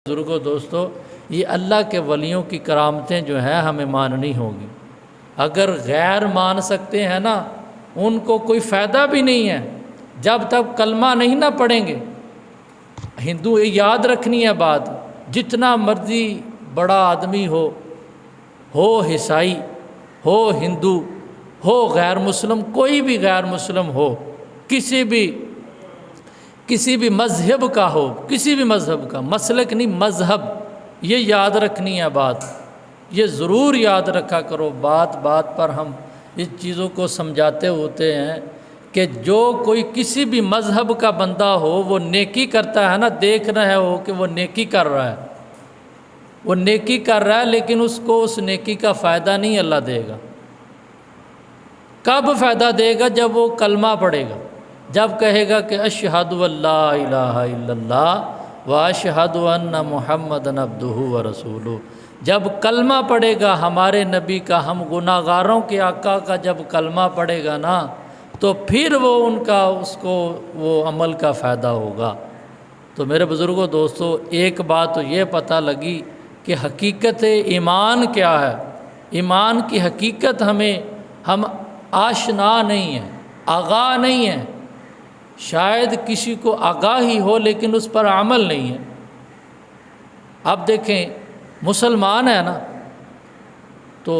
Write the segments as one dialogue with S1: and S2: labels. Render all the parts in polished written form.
S1: بزرگوں دوستو، یہ اللہ کے ولیوں کی کرامتیں جو ہیں ہمیں ماننی ہوگی۔ اگر غیر مان سکتے ہیں نا، ان کو کوئی فائدہ بھی نہیں ہے جب تک کلمہ نہیں نہ پڑھیں گے۔ ہندو یاد رکھنی ہے بات، جتنا مرضی بڑا آدمی ہو عیسائی ہو ہندو ہو غیر مسلم، کوئی بھی غیر مسلم ہو، کسی بھی مذہب کا ہو، کسی بھی مذہب کا، مسلک نہیں مذہب، یہ یاد رکھنی ہے بات، یہ ضرور یاد رکھا کرو۔ بات بات پر ہم اس چیزوں کو سمجھاتے ہوتے ہیں کہ جو کوئی کسی بھی مذہب کا بندہ ہو وہ نیکی کرتا ہے نا، دیکھ رہے ہو کہ وہ نیکی کر رہا ہے، وہ نیکی کر رہا ہے، لیکن اس کو اس نیکی کا فائدہ نہیں اللہ دے گا۔ کب فائدہ دے گا؟ جب وہ کلمہ پڑھے گا، جب کہے گا کہ اشہد اللہ الہ الا اللہ و اشہد ان محمد عبدہ و رسولہ، جب کلمہ پڑھے گا ہمارے نبی کا، ہم گناہ گاروں کے آقا کا جب کلمہ پڑھے گا نا، تو پھر وہ ان کا اس کو وہ عمل کا فائدہ ہوگا۔ تو میرے بزرگوں دوستو، ایک بات تو یہ پتہ لگی کہ حقیقت ایمان کیا ہے۔ ایمان کی حقیقت ہم آشنا نہیں ہیں، آگاہ نہیں ہیں۔ شاید کسی کو آگاہی ہو لیکن اس پر عمل نہیں ہے۔ اب دیکھیں، مسلمان ہیں نا، تو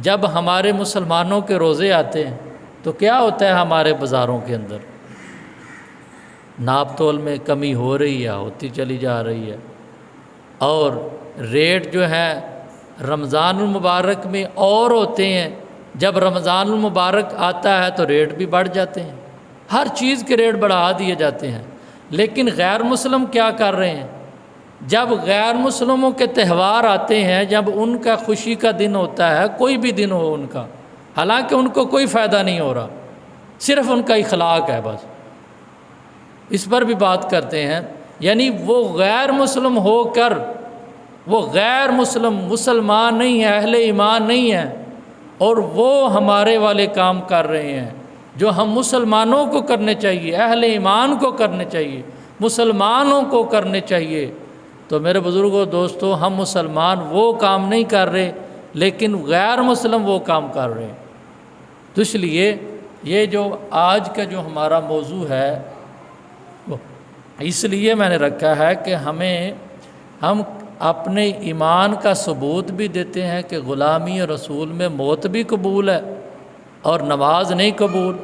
S1: جب ہمارے مسلمانوں کے روزے آتے ہیں تو کیا ہوتا ہے ہمارے بازاروں کے اندر؟ ناپ تول میں کمی ہو رہی ہے، ہوتی چلی جا رہی ہے، اور ریٹ جو ہے رمضان المبارک میں اور ہوتے ہیں۔ جب رمضان المبارک آتا ہے تو ریٹ بھی بڑھ جاتے ہیں، ہر چیز کے ریٹ بڑھا دیے جاتے ہیں۔ لیکن غیر مسلم کیا کر رہے ہیں؟ جب غیر مسلموں کے تہوار آتے ہیں، جب ان کا خوشی کا دن ہوتا ہے، کوئی بھی دن ہو ان کا، حالانکہ ان کو کوئی فائدہ نہیں ہو رہا، صرف ان کا اخلاق ہے بس، اس پر بھی بات کرتے ہیں۔ یعنی وہ غیر مسلم ہو کر، وہ غیر مسلمان نہیں ہے، اہل ایمان نہیں ہے، اور وہ ہمارے والے کام کر رہے ہیں جو ہم مسلمانوں کو کرنے چاہیے، اہل ایمان کو کرنے چاہیے، مسلمانوں کو کرنے چاہیے۔ تو میرے بزرگوں دوستو، ہم مسلمان وہ کام نہیں کر رہے، لیکن غیر مسلم وہ کام کر رہے ہیں۔ تو اس لیے یہ جو آج کا جو ہمارا موضوع ہے، اس لیے میں نے رکھا ہے کہ ہم اپنے ایمان کا ثبوت بھی دیتے ہیں کہ غلامی رسول میں موت بھی قبول ہے، اور نماز نہیں قبول،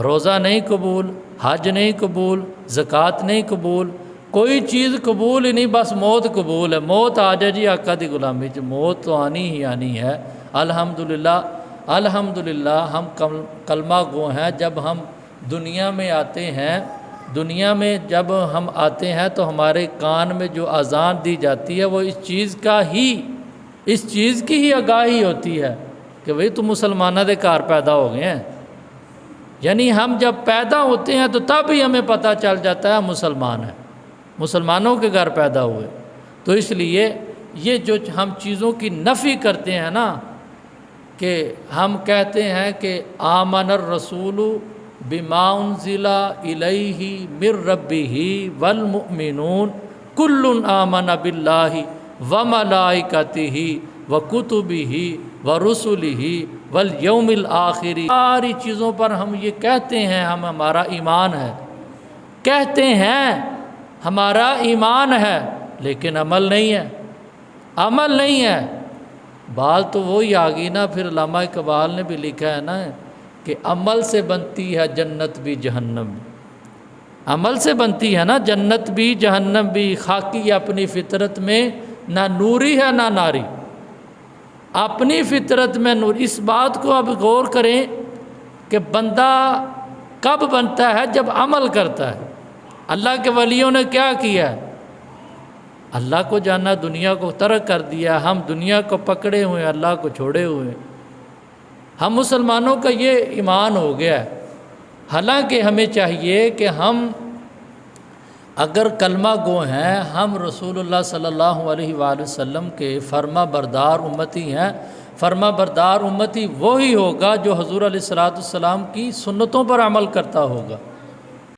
S1: روزہ نہیں قبول، حج نہیں قبول، زکوٰۃ نہیں قبول، کوئی چیز قبول ہی نہیں، بس موت قبول ہے۔ موت آ جائے جی آقا دی غلامی چ، موت تو آنی ہی آنی ہے۔ الحمدللہ ہم کلمہ گو ہیں۔ جب ہم دنیا میں آتے ہیں، دنیا میں جب ہم آتے ہیں تو ہمارے کان میں جو اذان دی جاتی ہے وہ اس چیز کی ہی آگاہی ہوتی ہے کہ بھئی تم مسلمانوں دے گھر پیدا ہو گئے ہیں۔ یعنی ہم جب پیدا ہوتے ہیں تو تب ہی ہمیں پتہ چل جاتا ہے ہم مسلمان ہیں، مسلمانوں کے گھر پیدا ہوئے۔ تو اس لیے یہ جو ہم چیزوں کی نفی کرتے ہیں نا، کہ ہم کہتے ہیں کہ آمن الرسول بما انزل الیہ من ربہ والمؤمنون کل آمن باللہ وملائکتہ وکتبہ ورسلہ والیوم الآخر، ساری چیزوں پر ہم یہ کہتے ہیں ہمارا ایمان ہے، کہتے ہیں ہمارا ایمان ہے، لیکن عمل نہیں ہے، عمل نہیں ہے۔ بات تو وہی آ گئی نا، پھر علامہ اقبال نے بھی لکھا ہے نا کہ عمل سے بنتی ہے جنت بھی جہنم بھی، عمل سے بنتی ہے نا جنت بھی جہنم بھی، خاکی اپنی فطرت میں نہ نوری ہے نہ ناری، اپنی فطرت میں نور۔ اس بات کو اب غور کریں کہ بندہ کب بنتا ہے؟ جب عمل کرتا ہے۔ اللہ کے ولیوں نے کیا کیا؟ اللہ کو جانا، دنیا کو ترک کر دیا، ہم دنیا کو پکڑے ہوئے، اللہ کو چھوڑے ہوئے۔ ہم مسلمانوں کا یہ ایمان ہو گیا ہے۔ حالانکہ ہمیں چاہیے کہ ہم اگر کلمہ گو ہیں، ہم رسول اللہ صلی اللہ علیہ وآلہ وسلم کے فرما بردار امتی ہیں۔ فرما بردار امتی وہی ہوگا جو حضور علیہ الصلوۃ والسلام کی سنتوں پر عمل کرتا ہوگا۔